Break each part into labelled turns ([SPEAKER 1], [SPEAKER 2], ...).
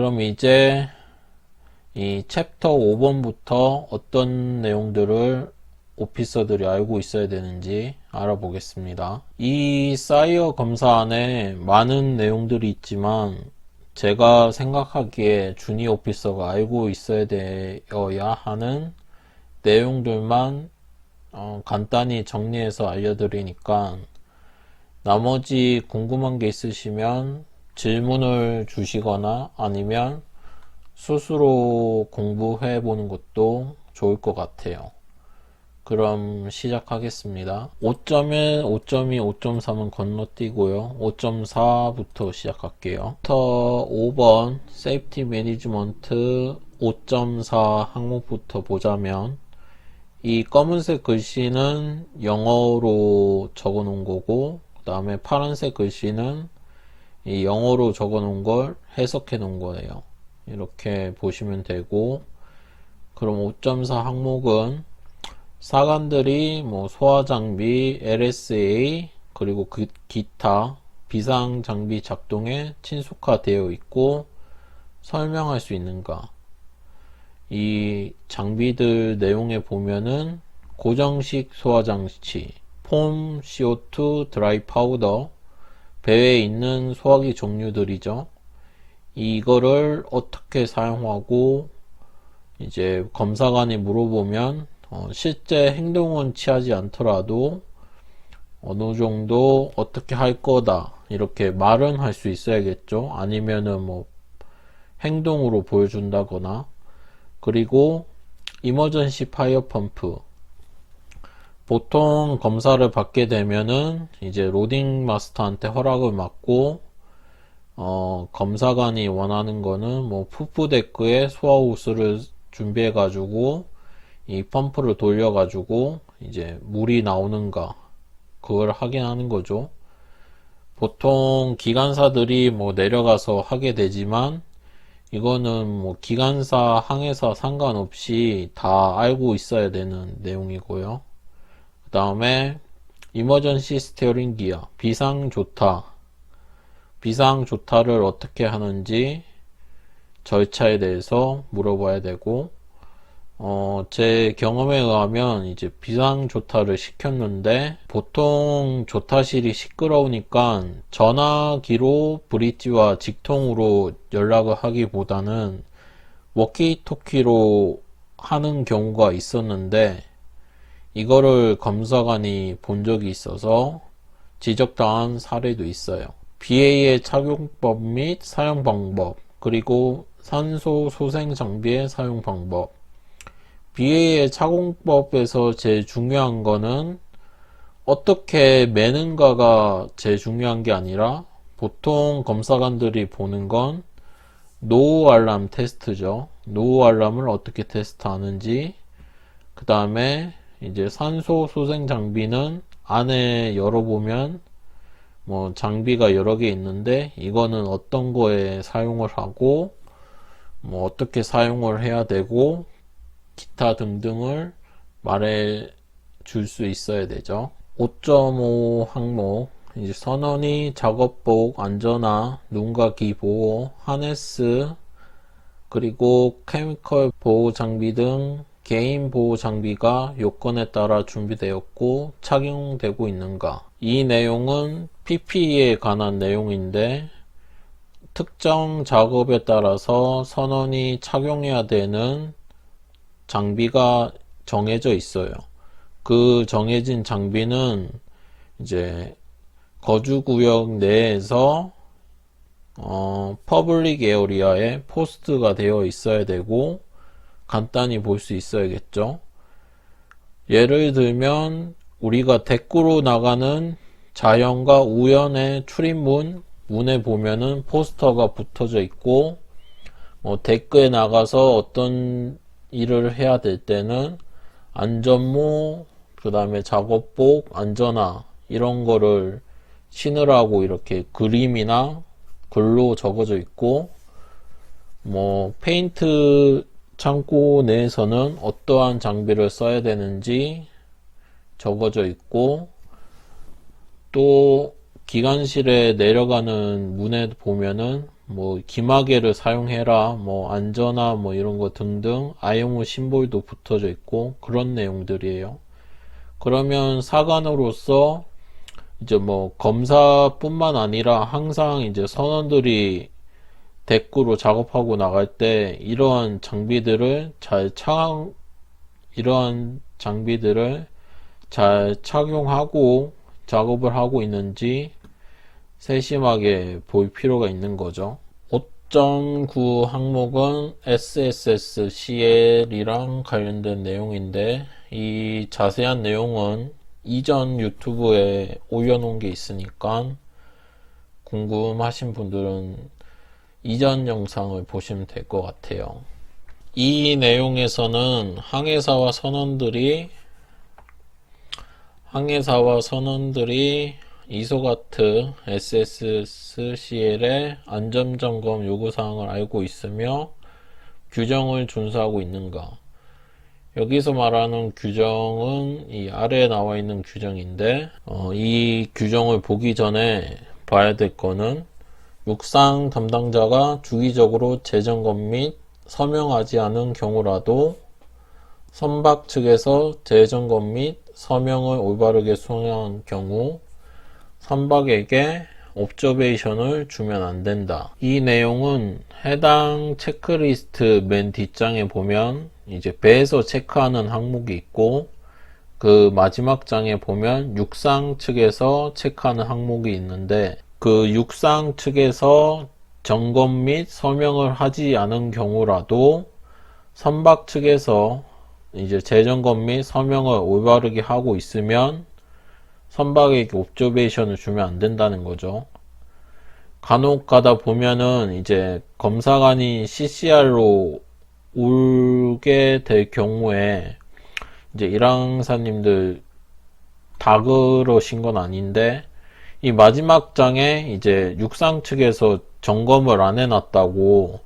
[SPEAKER 1] 그럼 이제 이 챕터 5번부터 어떤 내용들을 오피서들이 알고 있어야 되는지 알아보겠습니다. 이 사이어 검사 안에 많은 내용들이 있지만 제가 생각하기에 주니어 오피서가 알고 있어야 되어야 하는 내용들만 간단히 정리해서 알려드리니까 나머지 궁금한 게 있으시면 질문을 주시거나 아니면 스스로 공부해 보는 것도 좋을 것 같아요. 그럼 시작하겠습니다. 5.1, 5.2, 5.3은 건너뛰고요. 5.4부터 시작할게요. 챕터 5번 세이프티 매니지먼트 5.4 항목부터 보자면 이 검은색 글씨는 영어로 적어 놓은 거고 그 다음에 파란색 글씨는 이 영어로 적어 놓은 걸 해석해 놓은 거예요. 이렇게 보시면 되고, 그럼 5.4 항목은 사관들이 뭐 소화장비, LSA, 그리고 기타 비상장비 작동에 친숙화되어 있고 설명할 수 있는가. 이 장비들 내용에 보면은 고정식 소화장치, 폼, CO2, 드라이 파우더, 배에 있는 소화기 종류들이죠. 이거를 어떻게 사용하고 이제 검사관이 물어보면 실제 행동은 취하지 않더라도 어느 정도 어떻게 할 거다 이렇게 말은 할 수 있어야겠죠. 아니면은 뭐 행동으로 보여준다거나. 그리고 이머전시 파이어 펌프, 보통 검사를 받게 되면은 이제 로딩 마스터한테 허락을 받고 검사관이 원하는 거는 뭐 푸푸데크에 소화호스를 준비해 가지고 이 펌프를 돌려 가지고 이제 물이 나오는가 그걸 확인하는 거죠. 보통 기관사들이 뭐 내려가서 하게 되지만 이거는 뭐 기관사, 항해사 상관없이 다 알고 있어야 되는 내용이고요. 그 다음에 이머전시 스티어링 기어, 비상조타. 비상조타를 어떻게 하는지 절차에 대해서 물어봐야 되고, 제 경험에 의하면 이제 비상조타를 시켰는데 보통 조타실이 시끄러우니까 전화기로 브릿지와 직통으로 연락을 하기보다는 워키토키로 하는 경우가 있었는데 이거를 검사관이 본 적이 있어서 지적당한 사례도 있어요. BA의 착용법 및 사용 방법, 그리고 산소 소생 장비의 사용 방법. BA의 착용법에서 제일 중요한 거는 어떻게 매는가가 제일 중요한 게 아니라 보통 검사관들이 보는 건 노 알람 테스트죠. 노 알람을 어떻게 테스트하는지. 그 다음에 이제 산소 소생 장비는 안에 열어보면 뭐 장비가 여러 개 있는데 이거는 어떤 거에 사용을 하고 뭐 어떻게 사용을 해야 되고 기타 등등을 말해 줄 수 있어야 되죠. 5.5 항목 이제 선원이 작업복, 안전화, 눈과 귀 보호, 하네스, 그리고 케미컬 보호 장비 등 개인 보호 장비가 요건에 따라 준비되었고 착용되고 있는가. 이 내용은 PPE에 관한 내용인데 특정 작업에 따라서 선원이 착용해야 되는 장비가 정해져 있어요. 그 정해진 장비는 이제 거주구역 내에서 퍼블릭 에어리아에 포스트가 되어 있어야 되고 간단히 볼 수 있어야겠죠. 예를 들면 우리가 데크로 나가는 자연과 우연의 출입문 문에 보면은 포스터가 붙어져 있고 데크에 나가서 어떤 일을 해야 될 때는 안전모, 그 다음에 작업복, 안전화 이런 거를 신으라고 이렇게 그림이나 글로 적어져 있고 뭐 페인트 창고 내에서는 어떠한 장비를 써야 되는지 적어져 있고 또 기관실에 내려가는 문에 보면은 뭐 기마개를 사용해라, 뭐 안전화 뭐 이런 거 등등 IMO 심볼도 붙어져 있고 그런 내용들이에요. 그러면 사관으로서 이제 뭐 검사뿐만 아니라 항상 이제 선원들이 데크로 작업하고 나갈 때 이러한 장비들을 잘 착용하고 작업을 하고 있는지 세심하게 볼 필요가 있는 거죠. 5.9 항목은 SSSCL이랑 관련된 내용인데 이 자세한 내용은 이전 유튜브에 올려놓은 게 있으니까 궁금하신 분들은 이전 영상을 보시면 될 것 같아요. 이 내용에서는 항해사와 선원들이 이소가트 SSCL의 안전점검 요구사항을 알고 있으며 규정을 준수하고 있는가. 여기서 말하는 규정은 이 아래에 나와 있는 규정인데 이 규정을 보기 전에 봐야 될 거는 육상 담당자가 주기적으로 재점검 및 서명하지 않은 경우라도 선박 측에서 재점검 및 서명을 올바르게 수행한 경우 선박에게 옵저베이션을 주면 안 된다. 이 내용은 해당 체크리스트 맨 뒷장에 보면 이제 배에서 체크하는 항목이 있고 그 마지막 장에 보면 육상 측에서 체크하는 항목이 있는데 그 육상 측에서 점검 및 서명을 하지 않은 경우라도 선박 측에서 이제 재점검 및 서명을 올바르게 하고 있으면 선박에게 옵저베이션을 주면 안 된다는 거죠. 간혹 가다 보면은 이제 검사관이 CCR로 오게 될 경우에 이제 일항사님들 다 그러신 건 아닌데 이 마지막 장에 이제 육상 측에서 점검을 안 해놨다고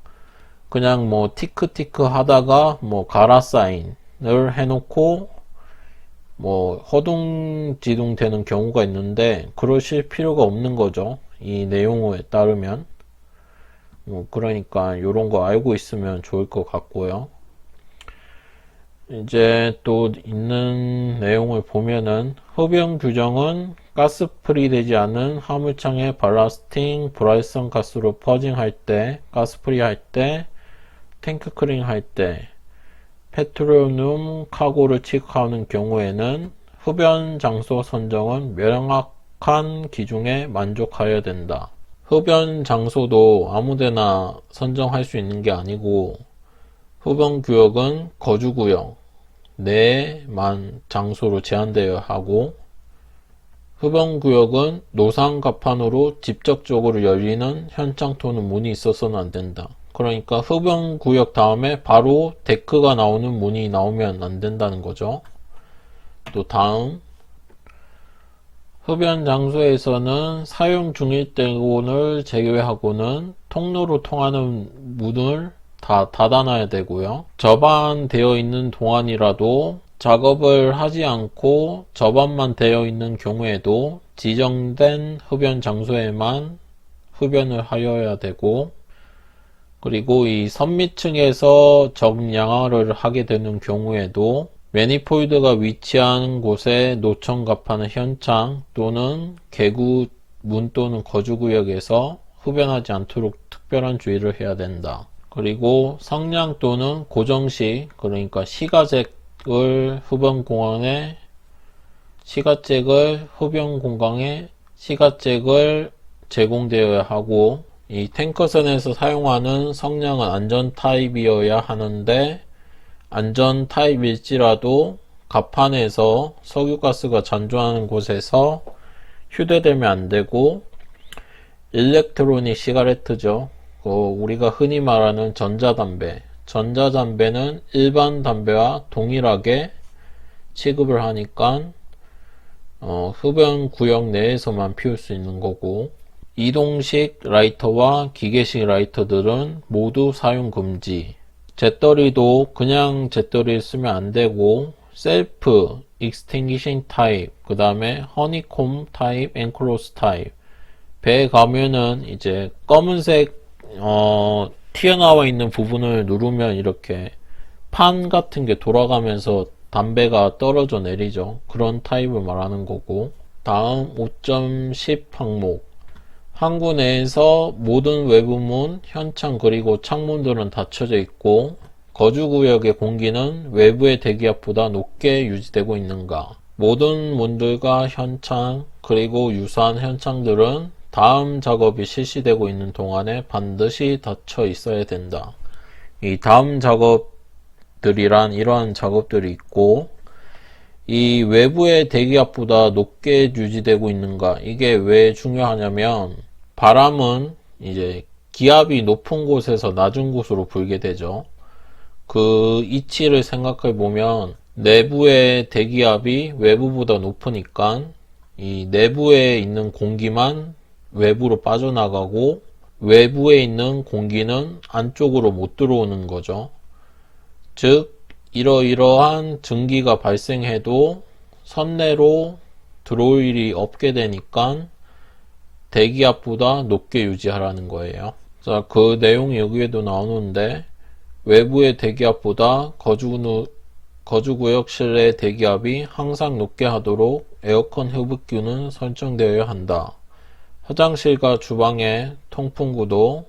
[SPEAKER 1] 그냥 뭐 티크 하다가 뭐 가라 사인을 해놓고 뭐 허둥지둥 되는 경우가 있는데 그러실 필요가 없는 거죠. 이 내용에 따르면 그러니까 요런 거 알고 있으면 좋을 것 같고요. 이제 또 있는 내용을 보면은 흡연 규정은 가스프리 되지 않은 화물창에 발라스팅, 불활성 가스로 퍼징할 때, 가스프리 할 때, 탱크 클링 할 때, 페트로늄 카고를 취급하는 경우에는 흡연 장소 선정은 명확한 기준에 만족하여야 된다. 흡연 장소도 아무데나 선정할 수 있는 게 아니고 흡연 구역은 거주구역 내만 장소로 제한되어야 하고 흡연 구역은 노상 갑판으로 직접적으로 열리는 현장 또는 문이 있어서는 안 된다. 그러니까 흡연 구역 다음에 바로 데크가 나오는 문이 나오면 안 된다는 거죠. 또 다음 흡연 장소에서는 사용 중일 때를 제외하고는 통로로 통하는 문을 다 닫아놔야 되고요. 접안되어 있는 동안이라도 작업을 하지 않고 접안만 되어 있는 경우에도 지정된 흡연 장소에만 흡연을 하여야 되고 그리고 이 선미층에서 정량화를 하게 되는 경우에도 매니폴드가 위치한 곳에 노천 갑하는 현장 또는 개구 문 또는 거주구역에서 흡연하지 않도록 특별한 주의를 해야 된다. 그리고 성냥 또는 고정식 그러니까 시가잭을 흡연 공간에 시가잭을 제공되어야 하고 이 탱커선에서 사용하는 성냥은 안전 타입이어야 하는데 안전 타입일지라도 갑판에서 석유가스가 잔존하는 곳에서 휴대되면 안 되고 일렉트로닉 시가레트죠. 우리가 흔히 말하는 전자담배는 일반 담배와 동일하게 취급을 하니까 흡연 구역 내에서만 피울 수 있는 거고 이동식 라이터와 기계식 라이터들은 모두 사용 금지. 잿더리도 그냥 잿더리를 쓰면 안 되고 셀프 익스팅기싱 타입 그 다음에 허니콤 타입 앤크로스 타입 배에 가면은 이제 검은색 튀어나와 있는 부분을 누르면 이렇게 판 같은 게 돌아가면서 담배가 떨어져 내리죠. 그런 타입을 말하는 거고, 다음 5.10 항목. 항구 내에서 모든 외부문, 현창 그리고 창문들은 닫혀져 있고 거주구역의 공기는 외부의 대기압보다 높게 유지되고 있는가. 모든 문들과 현창 그리고 유사한 현창들은 다음 작업이 실시되고 있는 동안에 반드시 닫혀 있어야 된다. 이 다음 작업들이란 이러한 작업들이 있고, 이 외부의 대기압보다 높게 유지되고 있는가, 이게 왜 중요하냐면 바람은 이제 기압이 높은 곳에서 낮은 곳으로 불게 되죠. 그 이치를 생각해 보면 내부의 대기압이 외부보다 높으니까 이 내부에 있는 공기만 외부로 빠져나가고 외부에 있는 공기는 안쪽으로 못 들어오는 거죠. 즉 이러이러한 증기가 발생해도 선내로 들어올 일이 없게 되니까 대기압보다 높게 유지하라는 거예요. 자, 그 내용이 여기에도 나오는데, 외부의 대기압보다 거주구역 실내 대기압이 항상 높게 하도록 에어컨 흡입기는 설정되어야 한다. 화장실과 주방의 통풍구도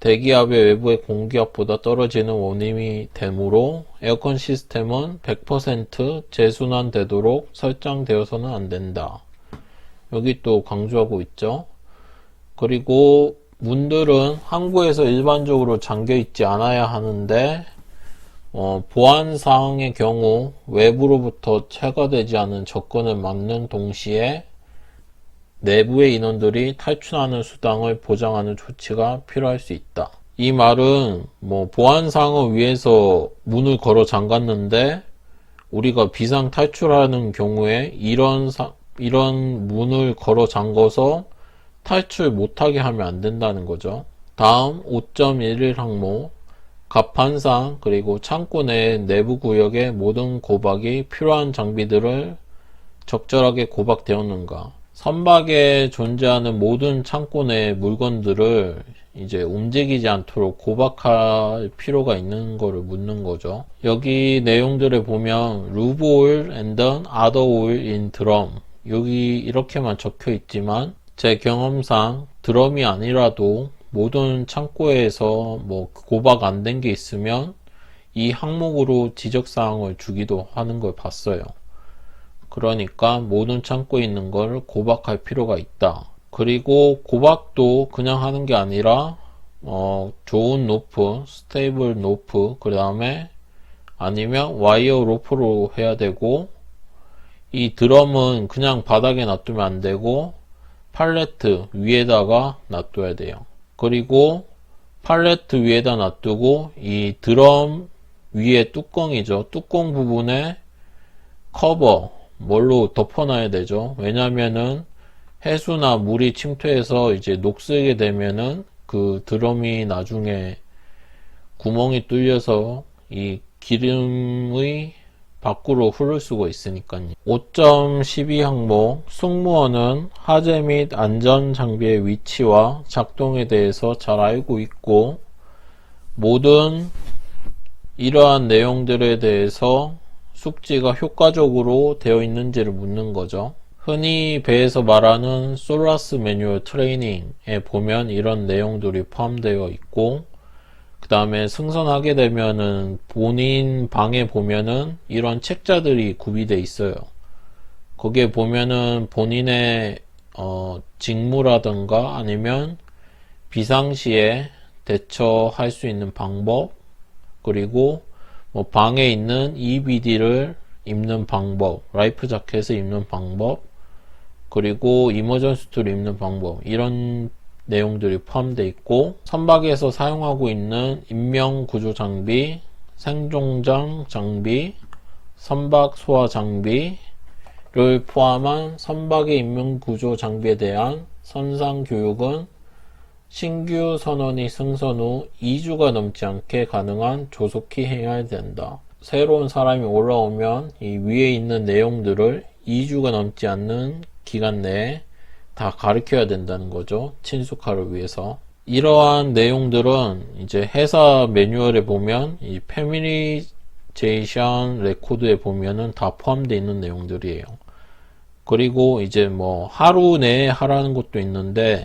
[SPEAKER 1] 대기압의 외부의 공기압보다 떨어지는 원인이 되므로 에어컨 시스템은 100% 재순환되도록 설정되어서는 안 된다. 여기 또 강조하고 있죠. 그리고 문들은 항구에서 일반적으로 잠겨 있지 않아야 하는데 보안 사항의 경우 외부로부터 체가되지 않은 접근을 막는 동시에 내부의 인원들이 탈출하는 수당을 보장하는 조치가 필요할 수 있다. 이 말은 보안 사항을 위해서 문을 걸어 잠갔는데 우리가 비상 탈출하는 경우에 이런 문을 걸어 잠궈서 탈출 못하게 하면 안 된다는 거죠. 다음 5.11 항목. 갑판상 그리고 창고 내 내부 구역의 모든 고박이 필요한 장비들을 적절하게 고박되었는가. 선박에 존재하는 모든 창고 내 물건들을 이제 움직이지 않도록 고박할 필요가 있는 거를 묻는 거죠. 여기 내용들을 보면 Lube oil and other oil in drum, 여기 이렇게만 적혀 있지만 제 경험상 드럼이 아니라도 모든 창고에서 고박 안 된 게 있으면 이 항목으로 지적사항을 주기도 하는 걸 봤어요. 그러니까 모든 창고에 있는 걸 고박할 필요가 있다. 그리고 고박도 그냥 하는 게 아니라 좋은 로프, 스테이블 로프, 그 다음에 아니면 와이어 로프로 해야 되고, 이 드럼은 그냥 바닥에 놔두면 안 되고 팔레트 위에다가 놔둬야 돼요. 그리고 팔레트 위에다 놔두고 이 드럼 위에 뚜껑이죠. 뚜껑 부분에 커버 뭘로 덮어놔야 되죠. 왜냐면은 해수나 물이 침투해서 이제 녹슬게 되면은 그 드럼이 나중에 구멍이 뚫려서 이 기름의 밖으로 흐를 수가 있으니까요. 5.12 항목. 승무원은 하재 및 안전 장비의 위치와 작동에 대해서 잘 알고 있고 모든 이러한 내용들에 대해서 숙지가 효과적으로 되어 있는지를 묻는 거죠. 흔히 배에서 말하는 솔라스 매뉴얼 트레이닝에 보면 이런 내용들이 포함되어 있고, 그 다음에 승선하게 되면은 본인 방에 보면은 이런 책자들이 구비되어 있어요. 거기에 보면은 본인의 직무라든가 아니면 비상시에 대처할 수 있는 방법, 그리고 방에 있는 EBD를 입는 방법, 라이프 자켓을 입는 방법, 그리고 이머전시 툴을 입는 방법, 이런 내용들이 포함되어 있고, 선박에서 사용하고 있는 인명 구조 장비, 생존장 장비, 선박 소화 장비를 포함한 선박의 인명 구조 장비에 대한 선상 교육은 신규 선원이 승선 후 2주가 넘지 않게 가능한 조속히 해야 된다. 새로운 사람이 올라오면 이 위에 있는 내용들을 2주가 넘지 않는 기간 내에 다 가르쳐야 된다는 거죠. 친숙화를 위해서. 이러한 내용들은 이제 회사 매뉴얼에 보면 이 패밀리제이션 레코드에 보면은 다 포함되어 있는 내용들이에요. 그리고 이제 뭐 하루 내에 하라는 것도 있는데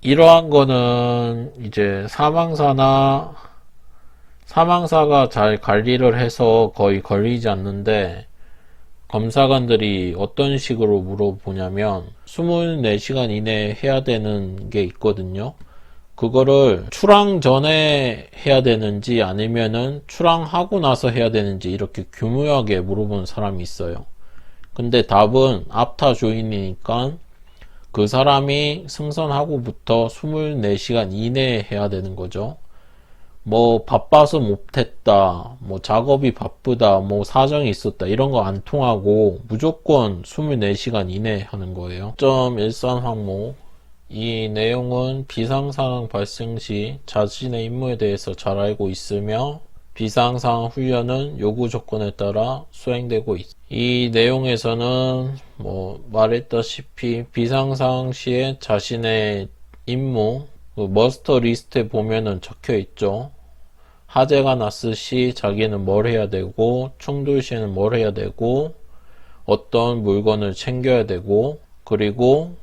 [SPEAKER 1] 이러한 거는 이제 사망사가 잘 관리를 해서 거의 걸리지 않는데, 검사관들이 어떤 식으로 물어보냐면 24시간 이내에 해야 되는 게 있거든요. 그거를 출항 전에 해야 되는지 아니면은 출항하고 나서 해야 되는지 이렇게 교묘하게 물어보는 사람이 있어요. 근데 답은 아프터 조인이니까 그 사람이 승선하고부터 24시간 이내에 해야 되는 거죠. 뭐 바빠서 못했다, 뭐 작업이 바쁘다, 뭐 사정이 있었다, 이런 거 안 통하고 무조건 24시간 이내에 하는 거예요. 1.13 항목, 이 내용은 비상상황 발생 시 자신의 임무에 대해서 잘 알고 있으며 비상상황 훈련은 요구 조건에 따라 수행되고 있다. 이 내용에서는 뭐 말했다시피 비상상황 시에 자신의 임무, 머스터 리스트에 보면은 적혀 있죠. 화재가 났을 시 자기는 뭘 해야 되고, 충돌 시에는 뭘 해야 되고, 어떤 물건을 챙겨야 되고, 그리고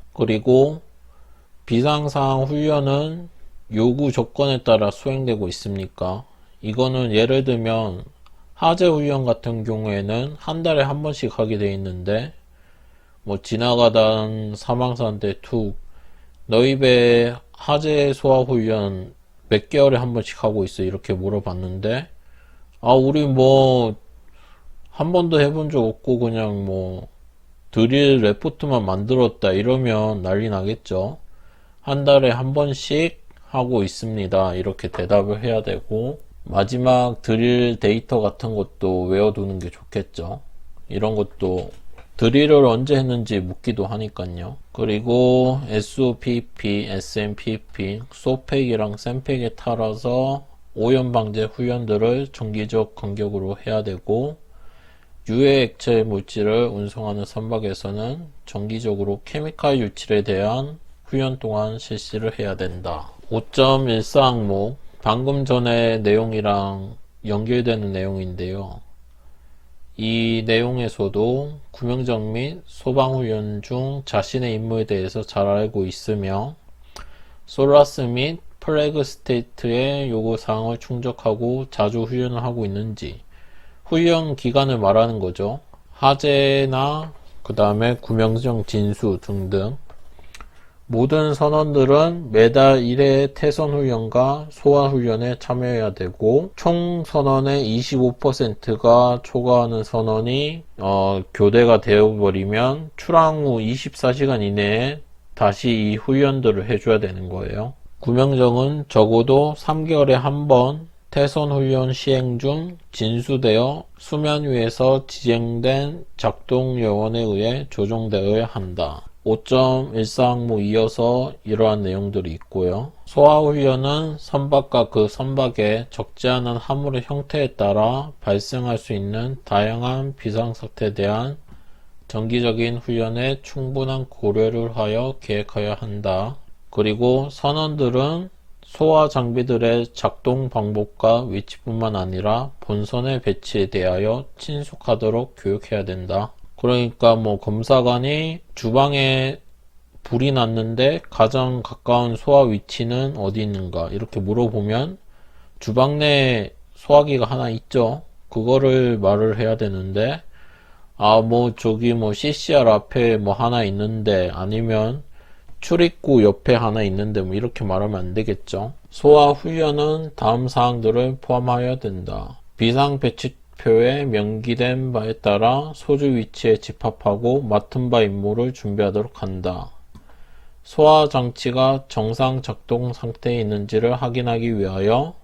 [SPEAKER 1] 비상상황 훈련은 요구 조건에 따라 수행되고 있습니까? 이거는 예를 들면 화재 훈련 같은 경우에는 한 달에 한 번씩 하게 돼 있는데, 뭐 지나가던 사망사한테 너희 배 화재 소화 훈련 몇 개월에 한 번씩 하고 있어, 이렇게 물어봤는데, 우리 뭐 한 번도 해본 적 없고 그냥 뭐 드릴 레포트만 만들었다 이러면 난리 나겠죠. 한 달에 한 번씩 하고 있습니다, 이렇게 대답을 해야 되고, 마지막 드릴 데이터 같은 것도 외워두는 게 좋겠죠. 이런 것도 드릴을 언제 했는지 묻기도 하니까요. 그리고 SOPP, SMPP, 소팩이랑 샘팩에 따라서 오염 방제 훈련들을 정기적 간격으로 해야 되고, 유해 액체 물질을 운송하는 선박에서는 정기적으로 케미칼 유출에 대한 훈련 동안 실시를 해야 된다. 5.14 항목, 방금 전에 내용이랑 연결되는 내용인데요. 이 내용에서도 구명정 및 소방훈련 중 자신의 임무에 대해서 잘 알고 있으며 솔라스 및 플래그 스테이트의 요구사항을 충족하고 자주 훈련을 하고 있는지, 훈련 기간을 말하는 거죠. 화재나 그 다음에 구명정 진수 등등 모든 선원들은 매달 1회 태선 훈련과 소화 훈련에 참여해야 되고, 총 선원의 25%가 초과하는 선원이 교대가 되어버리면 출항 후 24시간 이내에 다시 이 훈련들을 해줘야 되는 거예요. 구명정은 적어도 3개월에 한 번 태선 훈련 시행 중 진수되어 수면 위에서 지정된 작동 요원에 의해 조종되어야 한다. 5.14 항목 이어서 이러한 내용들이 있고요. 소화훈련은 선박과 그 선박의 적지 않은 화물의 형태에 따라 발생할 수 있는 다양한 비상사태에 대한 정기적인 훈련에 충분한 고려를 하여 계획하여야 한다. 그리고 선원들은 소화 장비들의 작동 방법과 위치뿐만 아니라 본선의 배치에 대하여 친숙하도록 교육해야 된다. 그러니까 뭐 검사관이 주방에 불이 났는데 가장 가까운 소화 위치는 어디 있는가 이렇게 물어보면 주방 내에 소화기가 하나 있죠. 그거를 말을 해야 되는데, 뭐 저기 뭐 CCR 앞에 뭐 하나 있는데, 아니면 출입구 옆에 하나 있는데 뭐 이렇게 말하면 안 되겠죠. 소화 훈련은 다음 사항들을 포함하여야 된다. 비상 배치표에 명기된 바에 따라 소주 위치에 집합하고 맡은 바 임무를 준비하도록 한다. 소화 장치가 정상 작동 상태에 있는지를 확인하기 위하여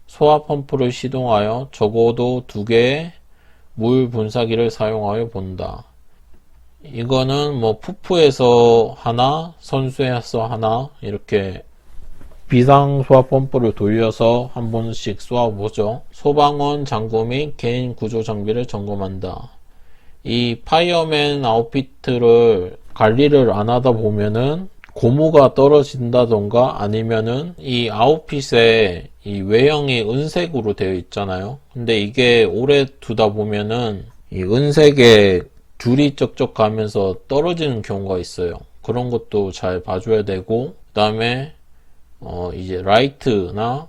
[SPEAKER 1] 소화 펌프를 시동하여 적어도 2개의 물 분사기를 사용하여 본다. 이거는 뭐 푸프에서 하나, 선수에서 하나 이렇게 비상 소화 펌프를 돌려서 한 번씩 쏘아보죠. 소방원 장구 및 개인 구조 장비를 점검한다. 이 파이어맨 아웃피트를 관리를 안 하다 보면은 고무가 떨어진다던가 아니면은 이 아웃핏에 이 외형이 은색으로 되어 있잖아요. 근데 이게 오래 두다 보면은 이 은색에 줄이 쩍쩍 가면서 떨어지는 경우가 있어요. 그런 것도 잘 봐줘야 되고, 그 다음에 이제 라이트나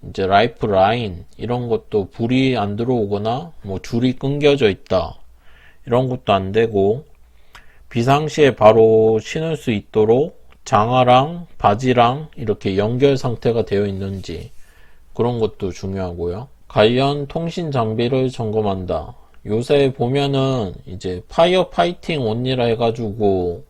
[SPEAKER 1] 이제 라이프 라인 이런 것도 불이 안 들어오거나 뭐 줄이 끊겨져 있다 이런 것도 안 되고, 비상시에 바로 신을 수 있도록 장화랑 바지랑 이렇게 연결 상태가 되어 있는지 그런 것도 중요하고요. 관련 통신 장비를 점검한다. 요새 보면은 이제 파이어 파이팅 온리라 해가지고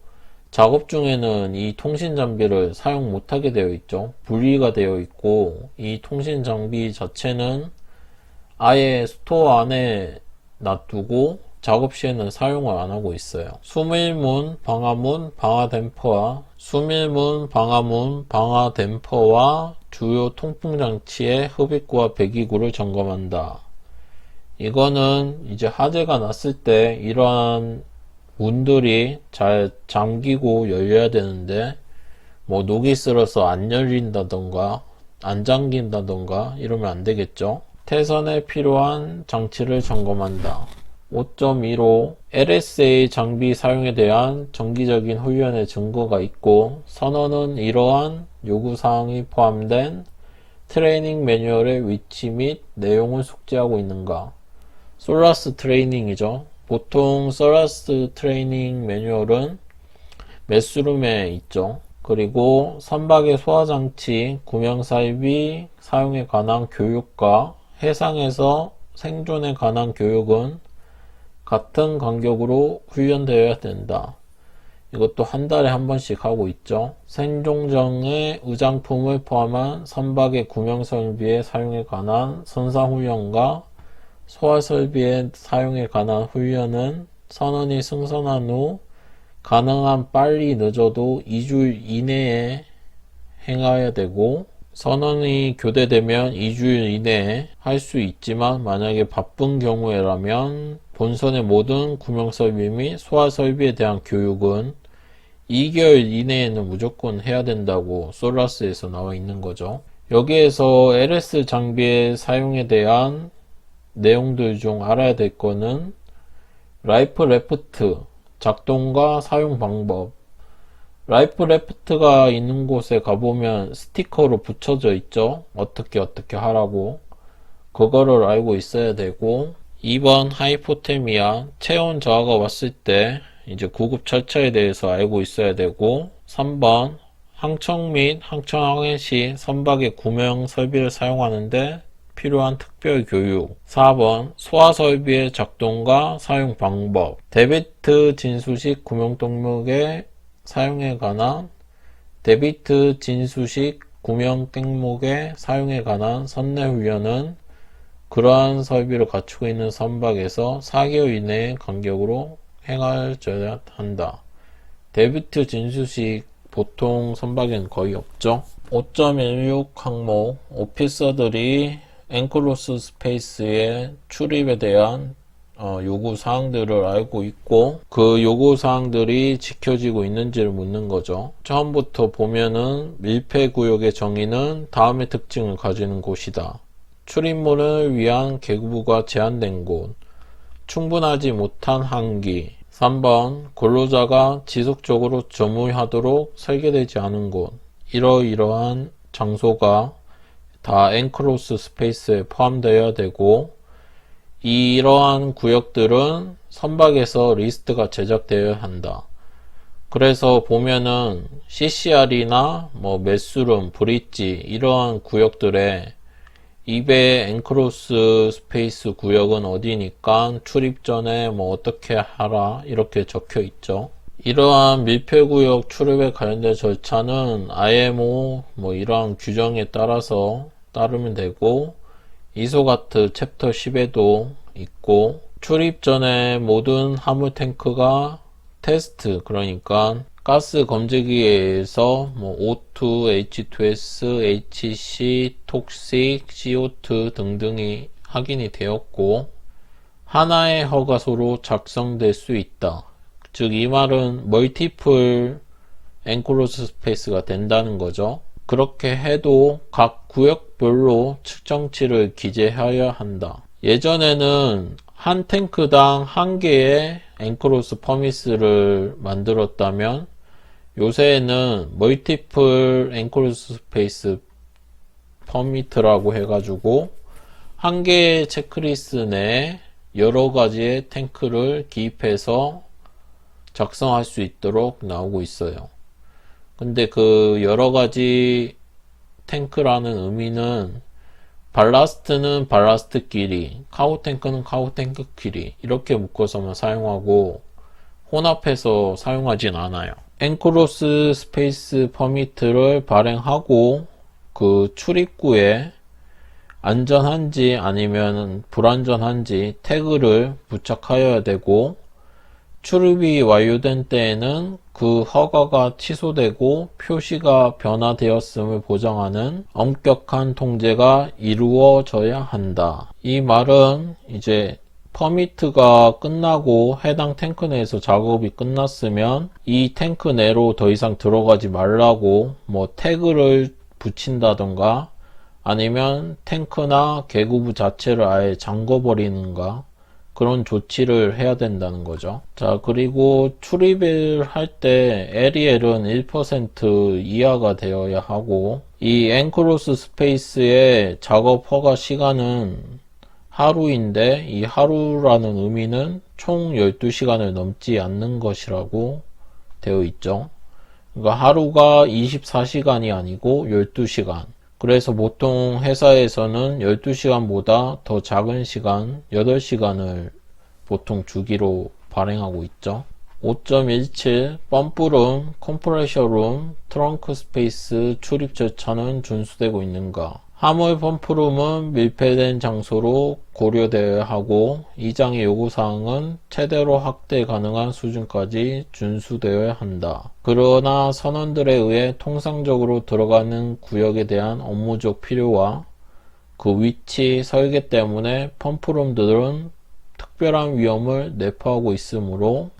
[SPEAKER 1] 작업 중에는 이 통신 장비를 사용 못하게 되어 있죠. 분리가 되어 있고, 이 통신 장비 자체는 아예 스토어 안에 놔두고 작업 시에는 사용을 안 하고 있어요. 수밀문, 방화문, 방화댐퍼와 수밀문, 방화문, 방화댐퍼와 주요 통풍 장치의 흡입구와 배기구를 점검한다. 이거는 이제 화재가 났을 때 이러한 문들이 잘 잠기고 열려야 되는데 뭐 녹이 슬어서 안 열린다던가 안 잠긴다던가 이러면 안 되겠죠. 태선에 필요한 장치를 점검한다. 5.15 LSA 장비 사용에 대한 정기적인 훈련의 증거가 있고, 선언은 이러한 요구사항이 포함된 트레이닝 매뉴얼의 위치 및 내용을 숙지하고 있는가. 솔라스 트레이닝이죠. 보통 솔라스 트레이닝 매뉴얼은 매스룸에 있죠. 그리고 선박의 소화장치, 구명사입이 사용에 관한 교육과 해상에서 생존에 관한 교육은 같은 간격으로 훈련되어야 된다. 이것도 한 달에 한 번씩 하고 있죠. 생존정의 의장품을 포함한 선박의 구명설비의 사용에 관한 선상훈련과 소화설비의 사용에 관한 훈련은 선언이 승선한 후 가능한 빨리 늦어도 2주일 이내에 행해야 되고, 선언이 교대되면 2주일 이내에 할 수 있지만 만약에 바쁜 경우에라면 본선의 모든 구명설비 및 소화설비에 대한 교육은 2개월 이내에는 무조건 해야 된다고 솔라스에서 나와 있는 거죠. 여기에서 LS 장비의 사용에 대한 내용들 중 알아야 될 거는 라이프 레프트 작동과 사용 방법. 라이프 레프트가 있는 곳에 가보면 스티커로 붙여져 있죠. 어떻게 하라고. 그거를 알고 있어야 되고, 2번 하이포테미아 체온 저하가 왔을 때 이제 구급 절차에 대해서 알고 있어야 되고, 3번 항청 및 항청 항해 시 선박의 구명 설비를 사용하는데 필요한 특별 교육. 4번 소화 설비의 작동과 사용 방법. 데비트 진수식 구명 동목의 사용에 관한 데비트 진수식 구명 땡목의 사용에 관한 선내 훈련은 그러한 설비를 갖추고 있는 선박에서 4개월 이내의 간격으로 행하여야 한다. 데비트 진수식 보통 선박에는 거의 없죠. 5.16 항목 오피서들이 앵클로스 스페이스의 출입에 대한 요구사항들을 알고 있고, 그 요구사항들이 지켜지고 있는지를 묻는 거죠. 처음부터 보면은 밀폐구역의 정의는 다음의 특징을 가지는 곳이다. 출입문을 위한 계부가 제한된 곳, 충분하지 못한 한기. 3번 근로자가 지속적으로 점유하도록 설계되지 않은 곳. 이러이러한 장소가 다 앵클로스 스페이스에 포함되어야 되고, 이러한 구역들은 선박에서 리스트가 제작되어야 한다. 그래서 보면은 CCR이나 뭐 메스룸, 브릿지 이러한 구역들에 이베 앵클로스 스페이스 구역은 어디니까 출입 전에 뭐 어떻게 하라 이렇게 적혀 있죠. 이러한 밀폐구역 출입에 관련된 절차는 IMO 뭐 이러한 규정에 따라서 따르면 되고, 이소가트 챕터 10에도 있고, 출입 전에 모든 화물 탱크가 테스트, 그러니까 가스 검증기에 의해서 뭐 O2, H2S, HC, 톡식, CO2 등등이 확인이 되었고, 하나의 허가소로 작성될 수 있다. 즉 이 말은 멀티플 엔크로스 스페이스가 된다는 거죠. 그렇게 해도 각 구역별로 측정치를 기재하여야 한다. 예전에는 한 탱크당 한 개의 엔크로스 퍼미스를 만들었다면 요새는 멀티플 엔크로스 스페이스 퍼미트라고 해가지고 한 개의 체크리스트 내에 여러 가지의 탱크를 기입해서 작성할 수 있도록 나오고 있어요. 근데 그 여러 가지 탱크라는 의미는 발라스트는 발라스트끼리, 카고 탱크는 카고 탱크끼리 이렇게 묶어서만 사용하고 혼합해서 사용하진 않아요. 엔크로스 스페이스 퍼미트를 발행하고 그 출입구에 안전한지 아니면 불안전한지 태그를 부착하여야 되고, 출입이 완료된 때에는 그 허가가 취소되고 표시가 변화되었음을 보장하는 엄격한 통제가 이루어져야 한다. 이 말은 이제 퍼미트가 끝나고 해당 탱크 내에서 작업이 끝났으면 이 탱크 내로 더 이상 들어가지 말라고 뭐 태그를 붙인다던가 아니면 탱크나 계구부 자체를 아예 잠궈버리는가 그런 조치를 해야 된다는 거죠. 자, 그리고 출입을 할 때 LEL은 1% 이하가 되어야 하고, 이 엔크로스 스페이스의 작업 허가 시간은 하루인데, 이 하루라는 의미는 총 12시간을 넘지 않는 것이라고 되어 있죠. 그러니까 하루가 24시간이 아니고 12시간. 그래서 보통 회사에서는 12시간보다 더 작은 시간, 8시간을 보통 주기로 발행하고 있죠. 5.17 펌프룸, 컴프레셔룸, 트렁크 스페이스 출입 절차는 준수되고 있는가? 화물 펌프룸은 밀폐된 장소로 고려되어야 하고 이 장의 요구사항은 최대로 확대 가능한 수준까지 준수되어야 한다. 그러나 선원들에 의해 통상적으로 들어가는 구역에 대한 업무적 필요와 그 위치, 설계 때문에 펌프룸들은 특별한 위험을 내포하고 있으므로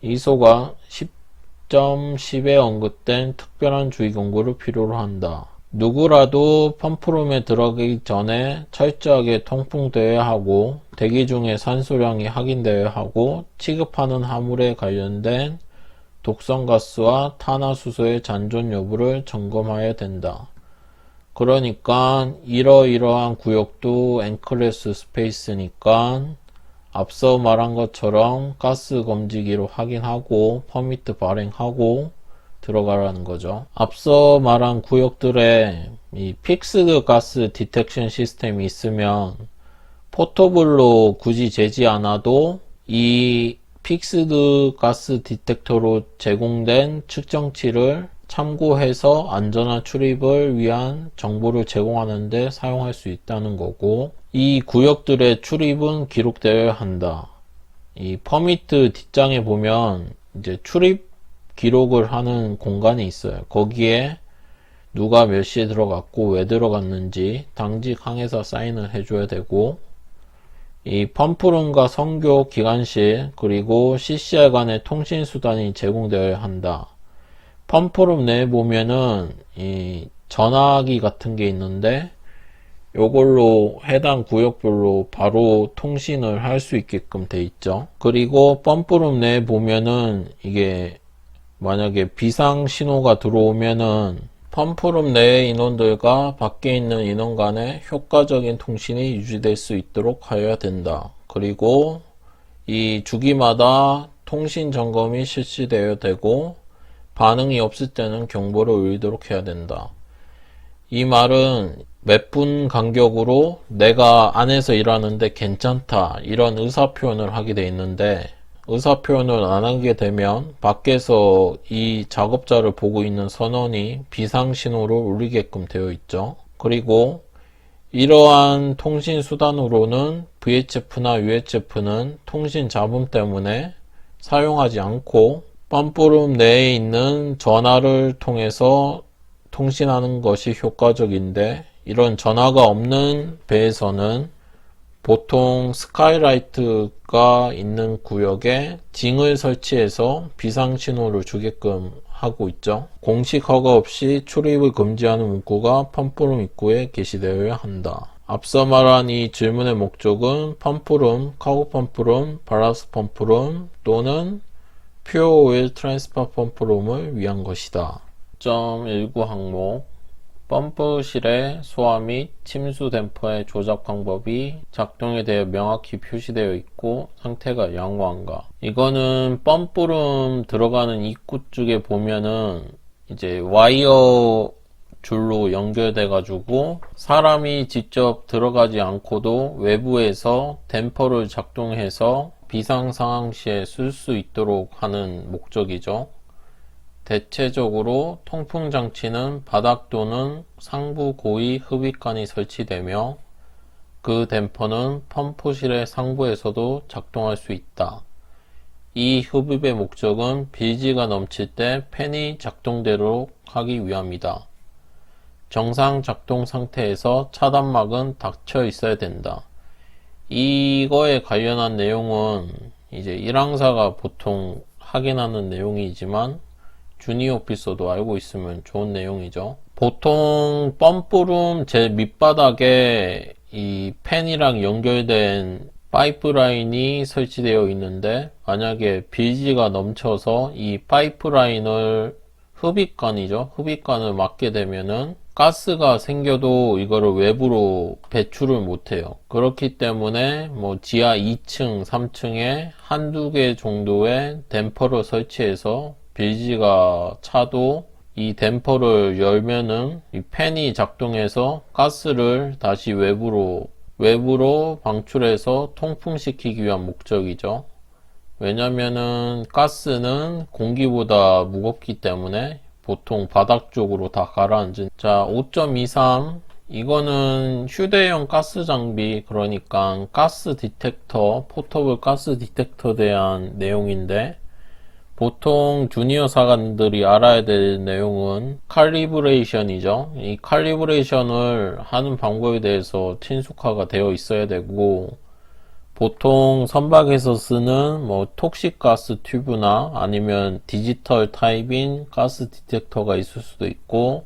[SPEAKER 1] 이소가 10.10에 언급된 특별한 주의 경고를 필요로 한다. 누구라도 펌프룸에 들어가기 전에 철저하게 통풍되어야 하고 대기 중에 산소량이 확인되어야 하고 취급하는 화물에 관련된 독성가스와 탄화수소의 잔존 여부를 점검해야 된다. 그러니까 이러이러한 구역도 엔크로스 스페이스니까 앞서 말한 것처럼 가스 검지기로 확인하고 퍼미트 발행하고 들어가라는 거죠. 앞서 말한 구역들에 이 픽스드 가스 디텍션 시스템이 있으면 포터블로 굳이 재지 않아도 이 픽스드 가스 디텍터로 제공된 측정치를 참고해서 안전한 출입을 위한 정보를 제공하는 데 사용할 수 있다는 거고, 이 구역들의 출입은 기록되어야 한다. 이 퍼미트 뒷장에 보면 이제 출입 기록을 하는 공간이 있어요. 거기에 누가 몇 시에 들어갔고 왜 들어갔는지 당직 항해사 사인을 해줘야 되고, 이 펌프룸과 선교 기관실 그리고 CCR 간의 통신수단이 제공되어야 한다. 펌프룸 내에 보면은 이 전화기 같은 게 있는데 요걸로 해당 구역별로 바로 통신을 할 수 있게끔 돼 있죠. 그리고 펌프룸 내에 보면은 이게 만약에 비상 신호가 들어오면은 펌프룸 내의 인원들과 밖에 있는 인원 간의 효과적인 통신이 유지될 수 있도록 하여야 된다. 그리고 이 주기마다 통신 점검이 실시되어야 되고 반응이 없을 때는 경보를 울리도록 해야 된다. 이 말은 몇 분 간격으로 내가 안에서 일하는데 괜찮다 이런 의사표현을 하게 돼 있는데, 의사표현을 안 하게 되면 밖에서 이 작업자를 보고 있는 선원이 비상신호를 울리게끔 되어 있죠. 그리고 이러한 통신 수단으로는 VHF나 UHF는 통신 잡음 때문에 사용하지 않고 펌프룸 내에 있는 전화를 통해서 통신하는 것이 효과적인데, 이런 전화가 없는 배에서는 보통 스카이라이트가 있는 구역에 징을 설치해서 비상신호를 주게끔 하고 있죠. 공식 허가 없이 출입을 금지하는 문구가 펌프룸 입구에 게시되어야 한다. 앞서 말한 이 질문의 목적은 펌프룸, 카고 펌프룸, 발라스트 펌프룸 또는 퓨어 오일 트랜스퍼 펌프룸을 위한 것이다. 1.19 항목 펌프실의 소화 및 침수 댐퍼의 조작 방법이 작동에 대해 명확히 표시되어 있고 상태가 양호한가. 이거는 펌프룸 들어가는 입구 쪽에 보면은 이제 와이어 줄로 연결돼 가지고 사람이 직접 들어가지 않고도 외부에서 댐퍼를 작동해서 비상 상황 시에 쓸 수 있도록 하는 목적이죠. 대체적으로 통풍 장치는 바닥 또는 상부 고위 흡입관이 설치되며 그 댐퍼는 펌프실의 상부에서도 작동할 수 있다. 이 흡입의 목적은 빌지가 넘칠 때 팬이 작동되도록 하기 위함이다. 정상 작동 상태에서 차단막은 닫혀 있어야 된다. 이거에 관련한 내용은 이제 1항사가 보통 확인하는 내용이지만 주니어 오피서도 알고 있으면 좋은 내용이죠. 보통 펌프룸 제 밑바닥에 이 팬이랑 연결된 파이프라인이 설치되어 있는데 만약에 빌지가 넘쳐서 이 파이프라인을 흡입관을 막게 되면은 가스가 생겨도 이거를 외부로 배출을 못해요. 그렇기 때문에 뭐 지하 2층, 3층에 한두 개 정도의 댐퍼를 설치해서 빌지가 차도 이 댐퍼를 열면은 이 팬이 작동해서 가스를 다시 외부로 방출해서 통풍시키기 위한 목적이죠. 왜냐면은 가스는 공기보다 무겁기 때문에 보통 바닥 쪽으로 다 가라앉은. 자, 5.23 이거는 휴대용 가스 장비, 그러니까 가스 디텍터, 포터블 가스 디텍터에 대한 내용인데 보통 주니어 사관들이 알아야 될 내용은 칼리브레이션이죠. 이 칼리브레이션을 하는 방법에 대해서 친숙화가 되어 있어야 되고, 보통 선박에서 쓰는 뭐 톡식 가스 튜브나 아니면 디지털 타입인 가스 디텍터가 있을 수도 있고,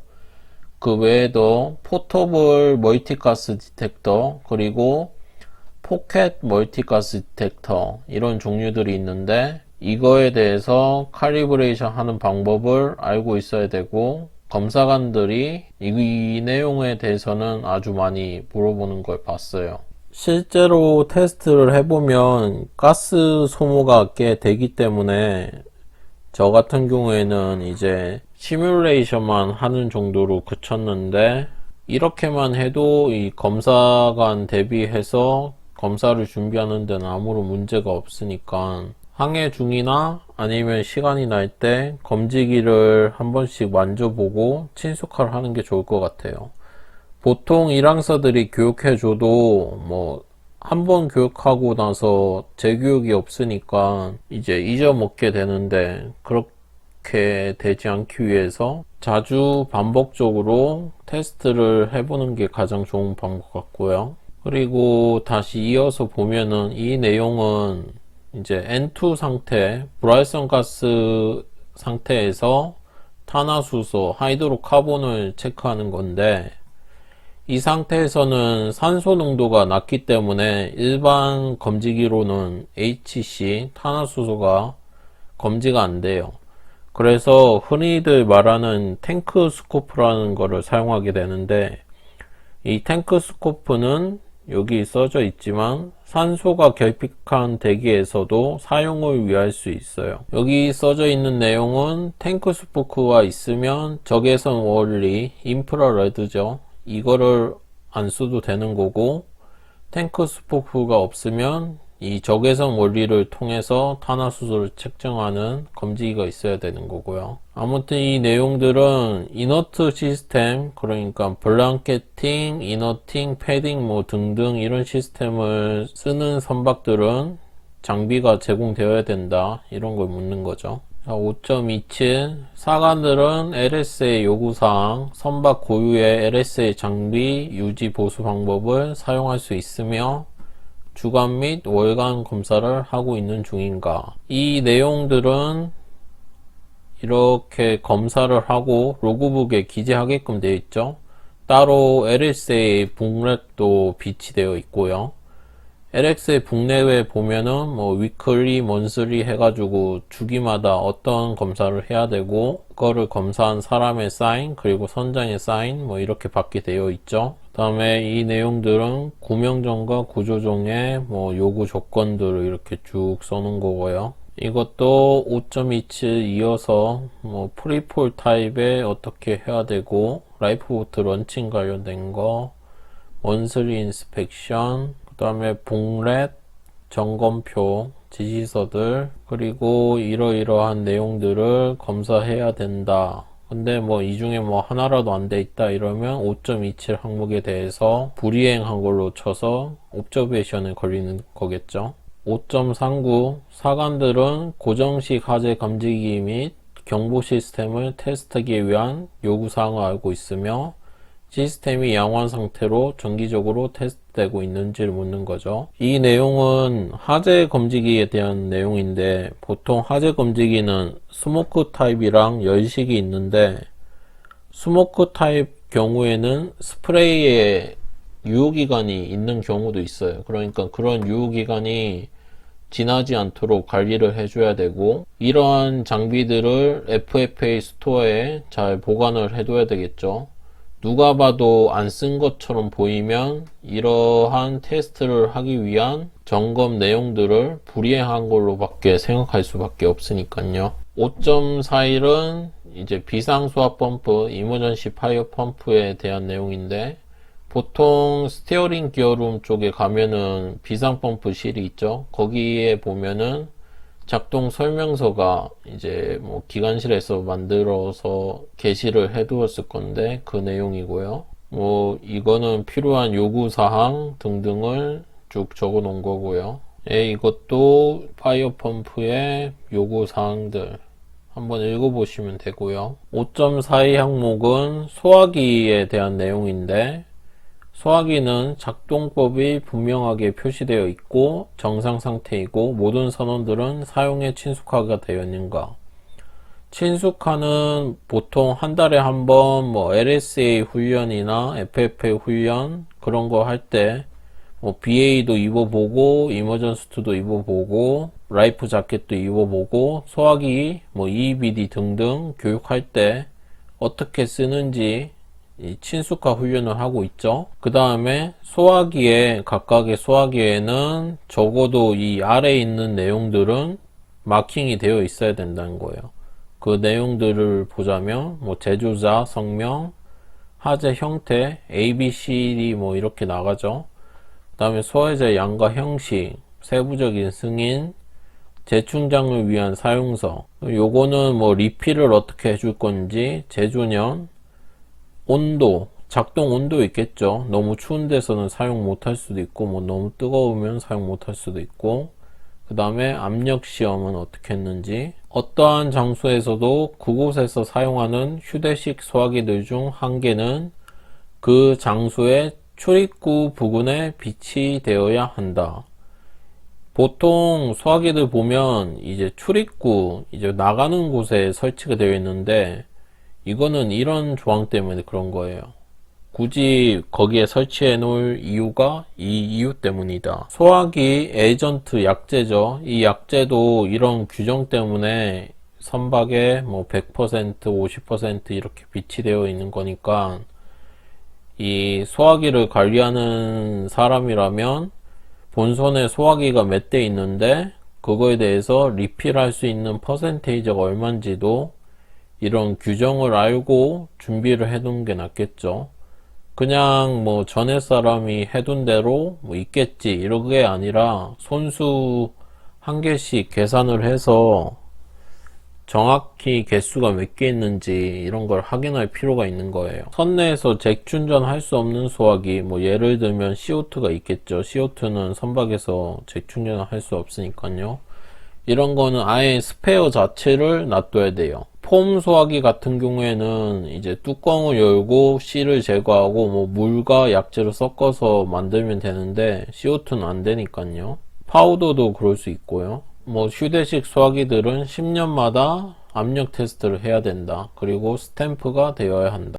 [SPEAKER 1] 그 외에도 포터블 멀티가스 디텍터 그리고 포켓 멀티가스 디텍터 이런 종류들이 있는데, 이거에 대해서 칼리브레이션 하는 방법을 알고 있어야 되고, 검사관들이 이 내용에 대해서는 아주 많이 물어보는 걸 봤어요. 실제로 테스트를 해보면 가스 소모가 꽤 되기 때문에 저 같은 경우에는 이제 시뮬레이션만 하는 정도로 그쳤는데, 이렇게만 해도 이 검사관 대비해서 검사를 준비하는 데는 아무런 문제가 없으니까 항해 중이나 아니면 시간이 날 때 검지기를 한 번씩 만져보고 친숙화를 하는 게 좋을 것 같아요. 보통 1항사들이 교육해줘도 뭐 한 번 교육하고 나서 재교육이 없으니까 이제 잊어먹게 되는데, 그렇게 되지 않기 위해서 자주 반복적으로 테스트를 해보는 게 가장 좋은 방법 같고요. 그리고 다시 이어서 보면은 이 내용은 이제 N2 상태, 불활성 가스 상태에서 탄화수소, 하이드로카본을 체크하는 건데, 이 상태에서는 산소 농도가 낮기 때문에 일반 검지기로는 HC, 탄화수소가 검지가 안 돼요. 그래서 흔히들 말하는 탱크 스코프라는 거를 사용하게 되는데, 이 탱크 스코프는 여기 써져 있지만 산소가 결핍한 대기에서도 사용을 위할 수 있어요. 여기 써져 있는 내용은 탱크 스포크가 있으면 적외선 원리, 인프라레드죠. 이거를 안 써도 되는 거고, 탱크 스포크가 없으면 이 적외선 원리를 통해서 탄화수소를 측정하는 검지기가 있어야 되는 거고요. 아무튼 이 내용들은 이너트 시스템, 그러니까 블랑케팅, 이너팅, 패딩 뭐 등등 이런 시스템을 쓰는 선박들은 장비가 제공되어야 된다, 이런 걸 묻는 거죠. 5.27 사관들은 LSA 요구사항, 선박 고유의 LSA 장비 유지 보수 방법을 사용할 수 있으며 주간 및 월간 검사를 하고 있는 중인가. 이 내용들은 이렇게 검사를 하고 로그북에 기재하게끔 되어 있죠. 따로 LX의 북랩도 비치되어 있고요. LX의 북랩에 보면은 뭐 위클리, 먼슬리 해가지고 주기마다 어떤 검사를 해야 되고 그거를 검사한 사람의 사인 그리고 선장의 사인 뭐 이렇게 받게 되어 있죠. 그 다음에 이 내용들은 구명정과 구조정의 뭐 요구 조건들을 이렇게 쭉 써놓은 거고요. 이것도 5.27 이어서 뭐 프리폴 타입에 어떻게 해야 되고 라이프보트 런칭 관련된 거, 먼슬리 인스펙션, 그 다음에 북렛 점검표 지시서들 그리고 이러이러한 내용들을 검사해야 된다. 근데 뭐 이 중에 뭐 하나라도 안 돼 있다 이러면 5.27 항목에 대해서 불이행한 걸로 쳐서 옵저베이션에 걸리는 거겠죠. 5.39 사관들은 고정식 하재 감지기 및 경보 시스템을 테스트하기 위한 요구사항을 알고 있으며 시스템이 양호한 상태로 정기적으로 테스트되고 있는지를 묻는 거죠. 이 내용은 하재 검지기에 대한 내용인데 보통 하재 검지기는 스모크 타입이랑 열식이 있는데 스모크 타입 경우에는 스프레이에 유효기간이 있는 경우도 있어요. 그러니까 그런 유효기간이 지나지 않도록 관리를 해줘야 되고 이러한 장비들을 FFA 스토어에 잘 보관을 해둬야 되겠죠. 누가 봐도 안 쓴 것처럼 보이면 이러한 테스트를 하기 위한 점검 내용들을 불이행한 걸로 밖에 생각할 수밖에 없으니까요. 5.41은 이제 비상수압 펌프, 이머전시 파이어 펌프에 대한 내용인데 보통 스티어링 기어룸 쪽에 가면은 비상 펌프실이 있죠. 거기에 보면은 작동 설명서가 이제 뭐 기관실에서 만들어서 게시를 해 두었을 건데 그 내용이고요. 뭐 이거는 필요한 요구사항 등등을 쭉 적어 놓은 거고요. 이것도 파이어 펌프의 요구사항들 한번 읽어보시면 되고요. 5.42 항목은 소화기에 대한 내용인데 소화기는 작동법이 분명하게 표시되어 있고 정상 상태이고 모든 선원들은 사용에 친숙하게 되어 있는가. 친숙하는 보통 한 달에 한 번 뭐 LSA 훈련이나 FFA 훈련 그런 거 할 때 뭐 BA도 입어보고 이머전스트도 입어보고 라이프 자켓도 입어보고 소화기 뭐 EBD 등등 교육할 때 어떻게 쓰는지 친숙화 훈련을 하고 있죠. 그 다음에 소화기에 각각의 소화기에는 적어도 이 아래에 있는 내용들은 마킹이 되어 있어야 된다는 거예요. 그 내용들을 보자면 뭐 제조자, 성명, 하재 형태, ABCD 뭐 이렇게 나가죠. 그 다음에 소화제 양과 형식, 세부적인 승인, 재충장을 위한 사용서. 요거는 뭐 리필을 어떻게 해줄 건지, 제조년, 온도, 작동 온도 있겠죠. 너무 추운 데서는 사용 못할 수도 있고 뭐 너무 뜨거우면 사용 못할 수도 있고 그 다음에 압력 시험은 어떻게 했는지 어떠한 장소에서도 그곳에서 사용하는 휴대식 소화기들 중 한 개는 그 장소의 출입구 부근에 비치되어야 한다. 보통 소화기들 보면 이제 출입구 이제 나가는 곳에 설치가 되어 있는데 이거는 이런 조항 때문에 그런 거예요. 굳이 거기에 설치해 놓을 이유가 이 이유 때문이다. 소화기 에이전트 약제죠. 이 약제도 이런 규정 때문에 선박에 뭐 100%, 50% 이렇게 비치되어 있는 거니까 이 소화기를 관리하는 사람이라면 본선에 소화기가 몇 대 있는데 그거에 대해서 리필할 수 있는 퍼센테이지가 얼마인지도 이런 규정을 알고 준비를 해두는 게 낫겠죠. 그냥 뭐 전에 사람이 해둔 대로 뭐 있겠지 이런 게 아니라 손수 한 개씩 계산을 해서 정확히 개수가 몇 개 있는지 이런 걸 확인할 필요가 있는 거예요. 선내에서 잭충전 할 수 없는 소화기 뭐 예를 들면 CO2가 있겠죠. CO2는 선박에서 잭충전을 할 수 없으니까요. 이런 거는 아예 스페어 자체를 놔둬야 돼요. 폼 소화기 같은 경우에는 이제 뚜껑을 열고 C를 제거하고 뭐 물과 약재로 섞어서 만들면 되는데 CO2는 안 되니까요. 파우더도 그럴 수 있고요. 뭐 휴대식 소화기들은 10년마다 압력 테스트를 해야 된다. 그리고 스탬프가 되어야 한다.